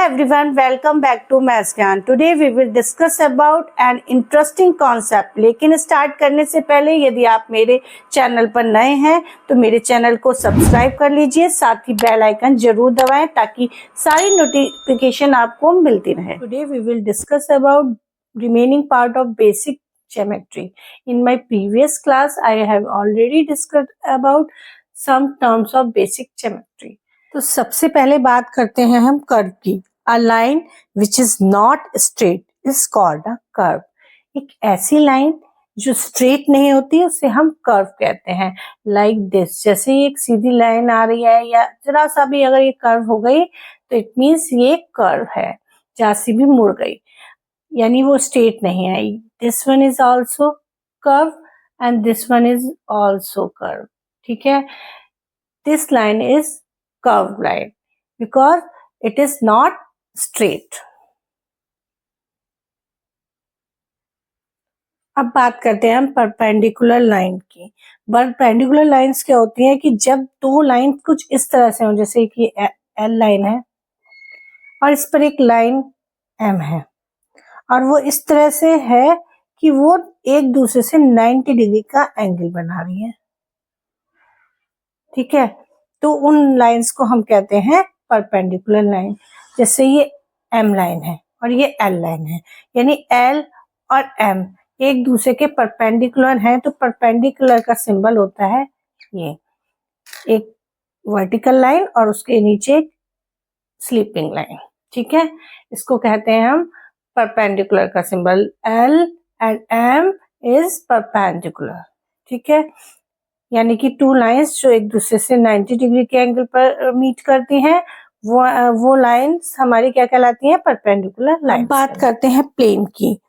everyone, welcome back to Maths Gyan. Today we will discuss about an interesting concept. लेकिन start करने से पहले यदि आप मेरे चैनल पर नए हैं तो मेरे चैनल को सब्सक्राइब कर लीजिए, साथ ही बेल आइकन जरूर दबाएं ताकि सारी नोटिफिकेशन आपको मिलती रहे. Today we will discuss about remaining part of basic geometry. In my previous class I have already discussed about some terms of basic geometry. तो सबसे पहले बात करते हैं हम कर्व की. A line which is not straight is called a curve. एक ऐसी लाइन जो स्ट्रेट नहीं होती उसे हम कर्व कहते हैं. लाइक दिस, जैसे एक सीधी लाइन आ रही है या जरा सा भी अगर ये कर्व हो गई तो इट मीन्स ये कर्व है. जहाँ से भी मुड़ गई यानी वो स्ट्रेट नहीं आई. This one is also curve and this one is also curve. ठीक है, this line is curved line because it is not straight. अब बात करते हैं हम परपेंडिकुलर लाइन की. परपेंडिकुलर लाइंस क्या होती हैं कि जब दो लाइन कुछ इस तरह से हो, जैसे कि एल लाइन है और इस पर एक लाइन एम है और वो इस तरह से है कि वो एक दूसरे से 90 डिग्री का एंगल बना रही है. ठीक है, तो उन लाइंस को हम कहते हैं परपेंडिकुलर लाइन. जैसे ये एम लाइन है और ये एल लाइन है, यानी एल और एम एक दूसरे के परपेंडिकुलर हैं. तो परपेंडिकुलर का सिंबल होता है ये एक वर्टिकल लाइन और उसके नीचे एक स्लीपिंग लाइन. ठीक है, इसको कहते हैं हम परपेंडिकुलर का symbol. L and M is perpendicular. ठीक है, यानी कि टू लाइंस जो एक दूसरे से 90 डिग्री के एंगल पर मीट करती हैं वो लाइंस हमारी क्या कहलाती हैं? Perpendicular line. बात करते हैं प्लेन की.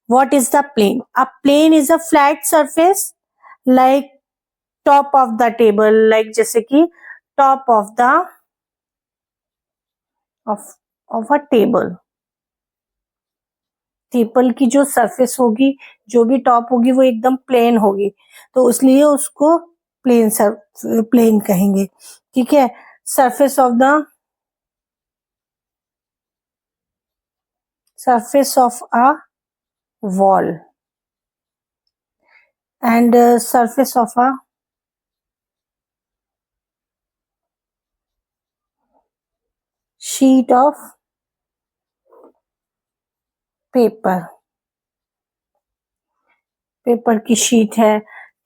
What is the plane? A plane is a flat surface like top of the table. Like जैसे कि top of the of a table. Table की जो सरफेस होगी, जो भी टॉप होगी वो एकदम प्लेन होगी, तो इसलिए उसको प्लेन कहेंगे. ठीक है, surface of a wall and surface of a sheet of paper की शीट है.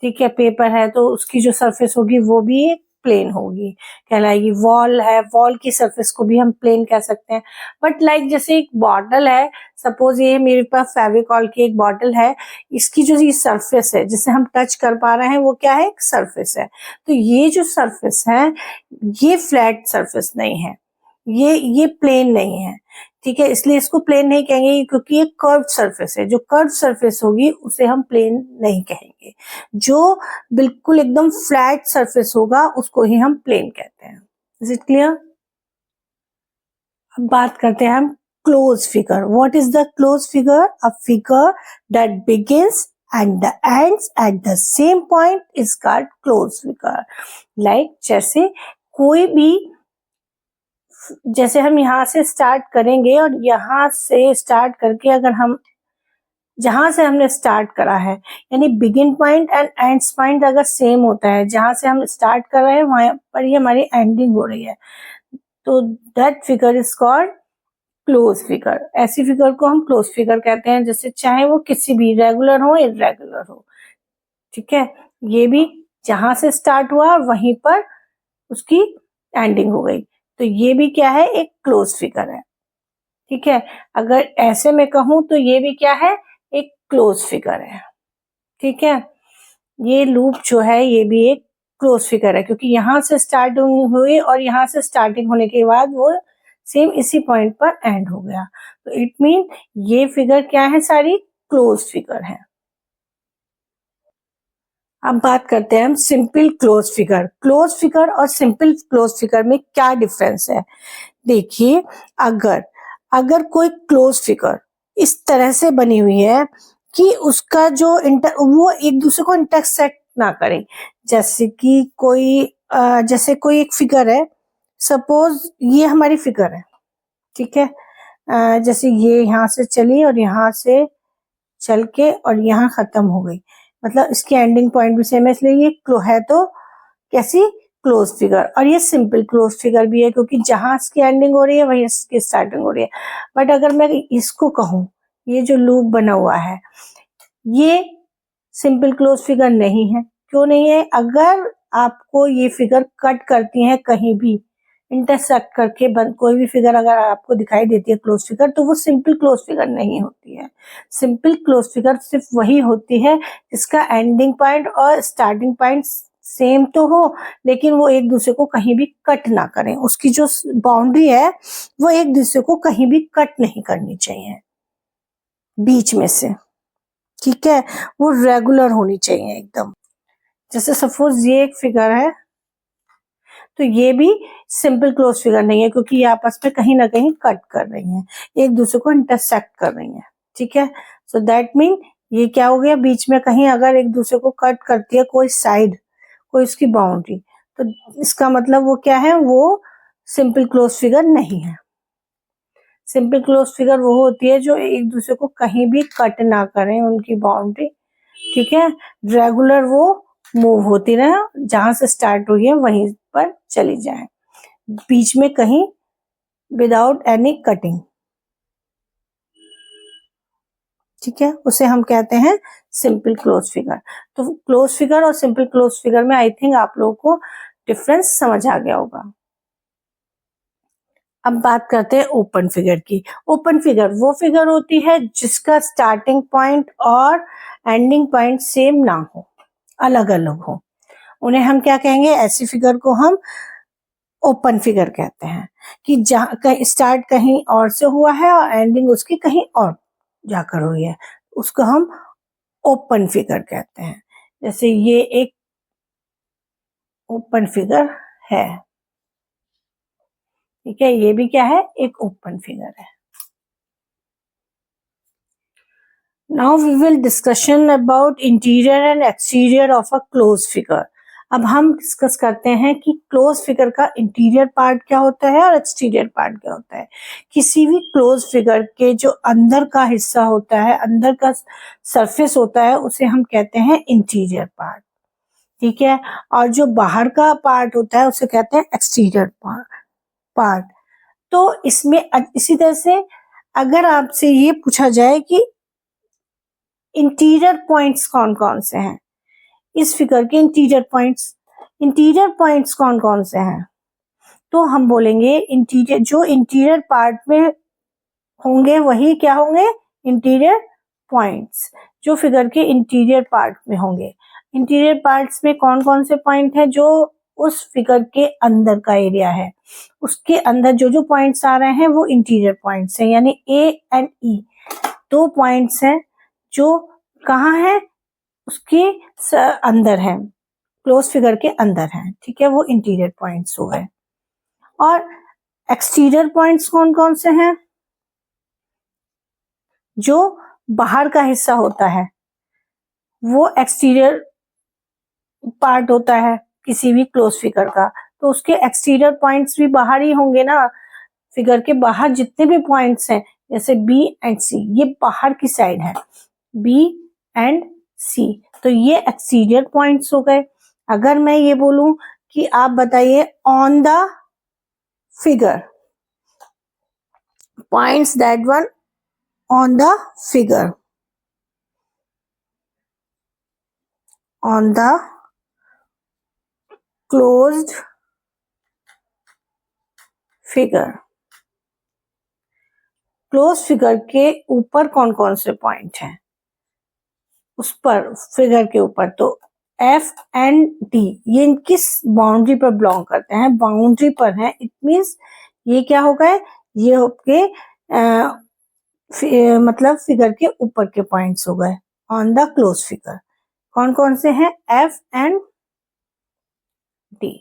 ठीक है, पेपर है तो उसकी जो सरफेस होगी वो भी एक प्लेन होगी, कहलाएगी. वॉल है, वॉल की सरफेस को भी हम प्लेन कह सकते हैं. बट लाइक जैसे एक बॉटल है, सपोज ये मेरे पास फेविकॉल की एक बॉटल है, इसकी जो ये सरफेस है जिसे हम टच कर पा रहे हैं वो क्या है? एक सरफेस है. तो ये जो सरफेस है ये फ्लैट सरफेस नहीं है, ये प्लेन नहीं है. ठीक है, इसलिए इसको प्लेन नहीं कहेंगे क्योंकि ये कर्व सरफेस है. जो कर्व सरफेस होगी उसे हम प्लेन नहीं कहेंगे. जो बिल्कुल एकदम फ्लैट सरफेस होगा उसको ही हम प्लेन कहते हैं. Is it clear? अब बात करते हैं हम close figure. What is the close figure? A figure that begins and the ends at the same point is called close figure. Like जैसे कोई भी, जैसे हम यहाँ से स्टार्ट करेंगे और यहाँ से स्टार्ट करके अगर हम जहां से हमने स्टार्ट करा है, यानी begin point and ends point अगर सेम होता है, जहां से हम स्टार्ट कर रहे हैं वहां पर ये हमारी एंडिंग हो रही है, तो that figure is called close figure. ऐसी फिगर को हम क्लोज फिगर कहते हैं. जैसे चाहे वो किसी भी रेगुलर हो इर्रेगुलर हो. ठीक है, ये भी जहां से स्टार्ट हुआ वहीं पर उसकी एंडिंग हो गई, तो ये भी क्या है? एक क्लोज फिगर है. ठीक है, अगर ऐसे में कहूं तो ये भी क्या है? एक क्लोज फिगर है. ठीक है, ये लूप जो है ये भी एक क्लोज फिगर है क्योंकि यहां से स्टार्टिंग हुई और यहां से स्टार्टिंग होने के बाद वो सेम इसी पॉइंट पर एंड हो गया. तो इट मीन ये फिगर क्या है? सारी क्लोज फिगर है. अब बात करते हैं हम simple close figure. Close figure और सिंपल क्लोज फिगर में क्या डिफरेंस है? देखिए, अगर कोई क्लोज फिगर इस तरह से बनी हुई है कि उसका जो वो एक दूसरे को इंटरसेक्ट ना करें, जैसे कि जैसे कोई एक फिगर है, सपोज ये हमारी फिगर है, ठीक है। जैसे ये यहाँ से चली और यहाँ से चल के और यहाँ खत्म हो गई, मतलब इसकी एंडिंग पॉइंट भी सेम है, इसलिए ये है तो कैसी क्लोज फिगर। और ये सिंपल क्लोज फिगर भी है क्योंकि जहां इसकी एंडिंग हो रही है वहीं इसकी स्टार्टिंग हो रही है। बट अगर मैं इसको कहूँ, ये जो लूप बना हुआ है ये सिंपल क्लोज फिगर नहीं है। क्यों नहीं है? अगर आपको ये फिगर कट करती है कहीं भी इंटरसेक्ट करके कोई भी फिगर अगर आपको दिखाई देती है क्लोज फिगर, तो वो सिंपल क्लोज फिगर नहीं होती है। सिंपल क्लोज फिगर सिर्फ वही होती है जिसका एंडिंग पॉइंट और स्टार्टिंग पॉइंट सेम तो हो, लेकिन वो एक दूसरे को कहीं भी कट ना करें। उसकी जो बाउंड्री है वो एक दूसरे को कहीं भी कट नहीं करनी चाहिए बीच में से, ठीक है। वो रेगुलर होनी चाहिए एकदम। जैसे सपोज ये एक फिगर है, तो ये भी सिंपल क्लोज फिगर नहीं है क्योंकि ये आपस में कहीं ना कहीं कट कर रही हैं, एक दूसरे को इंटरसेक्ट कर रही हैं, ठीक है। सो दैट मीन ये क्या हो गया, बीच में कहीं अगर एक दूसरे को कट करती है कोई साइड, कोई उसकी बाउंड्री, तो इसका मतलब वो क्या है, वो सिंपल क्लोज फिगर नहीं है। सिंपल क्लोज फिगर वो होती है जो एक दूसरे को कहीं भी कट ना करें उनकी बाउंड्री, ठीक है। रेगुलर वो मूव होती रहे, जहां से स्टार्ट हुई है वहीं पर चली जाए, बीच में कहीं विदाउट एनी कटिंग, ठीक है। उसे हम कहते हैं सिंपल क्लोज फिगर। तो क्लोज फिगर और सिंपल क्लोज फिगर में आई थिंक आप लोगों को डिफरेंस समझ आ गया होगा। अब बात करते हैं ओपन फिगर की। ओपन फिगर वो फिगर होती है जिसका स्टार्टिंग पॉइंट और एंडिंग पॉइंट सेम ना हो, अलग अलग हो, उन्हें हम क्या कहेंगे, ऐसी फिगर को हम ओपन फिगर कहते हैं। कि जहाँ स्टार्ट कहीं और से हुआ है और एंडिंग उसकी कहीं और जाकर हुई है, उसको हम ओपन फिगर कहते हैं। जैसे ये एक ओपन फिगर है, ठीक है, ये भी क्या है, एक ओपन फिगर है। Now we will discussion about interior and exterior of a closed figure. अब हम डिस्कस करते हैं कि क्लोज फिगर का इंटीरियर पार्ट क्या होता है और एक्सटीरियर पार्ट क्या होता है। किसी भी क्लोज फिगर के जो अंदर का हिस्सा होता है, अंदर का सरफेस होता है, उसे हम कहते हैं इंटीरियर पार्ट, ठीक है। और जो बाहर का पार्ट होता है उसे कहते हैं एक्सटीरियर पार्ट। तो इसमें इसी तरह से अगर आपसे ये पूछा जाए कि इंटीरियर पॉइंट्स कौन कौन से हैं, इस फिगर के इंटीरियर पॉइंट्स कौन कौन से हैं, तो हम बोलेंगे इंटीरियर, जो इंटीरियर पार्ट में होंगे वही क्या होंगे, इंटीरियर पॉइंट्स, जो फिगर के इंटीरियर पार्ट में होंगे। इंटीरियर पार्ट्स में कौन कौन से पॉइंट हैं, जो उस फिगर के अंदर का एरिया है, उसके अंदर जो जो पॉइंट्स आ रहे हैं वो इंटीरियर पॉइंट्स हैं। यानी ए एंड ई दो पॉइंट्स हैं जो कहाँ है, उसके अंदर है, क्लोज फिगर के अंदर है, ठीक है, वो इंटीरियर पॉइंट्स हो गए। और एक्सटीरियर पॉइंट्स कौन कौन से हैं, जो बाहर का हिस्सा होता है वो एक्सटीरियर पार्ट होता है किसी भी क्लोज फिगर का, तो उसके एक्सटीरियर पॉइंट्स भी बाहर ही होंगे ना। फिगर के बाहर जितने भी पॉइंट्स हैं, जैसे बी एंड सी, ये बाहर की साइड है, बी एंड सी, तो ये एक्सटीरियर पॉइंट्स हो गए। अगर मैं ये बोलूं कि आप बताइए on the figure, points that one on the figure, on the closed figure, close figure के ऊपर कौन कौन से पॉइंट हैं उस पर, फिगर के ऊपर, तो एफ एंड डी ये किस बाउंड्री पर बिलोंग करते हैं, बाउंड्री पर हैं। इट मींस ये क्या हो गए, ये आपके मतलब फिगर के ऊपर के पॉइंट्स हो गए ऑन द क्लोज फिगर। कौन कौन से हैं, F and D.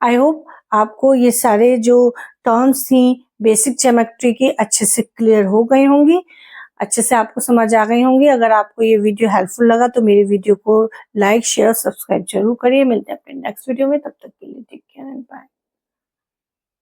I hope आपको ये सारे जो टर्म्स थी बेसिक ज्योमेट्री की अच्छे से क्लियर हो गई होंगी, अच्छे से आपको समझ आ गई होंगी। अगर आपको ये वीडियो हेल्पफुल लगा तो मेरी वीडियो को लाइक शेयर सब्सक्राइब जरूर करिए। मिलते हैं अपने नेक्स्ट वीडियो में, तब तक के लिए टेक केयर एंड बाय।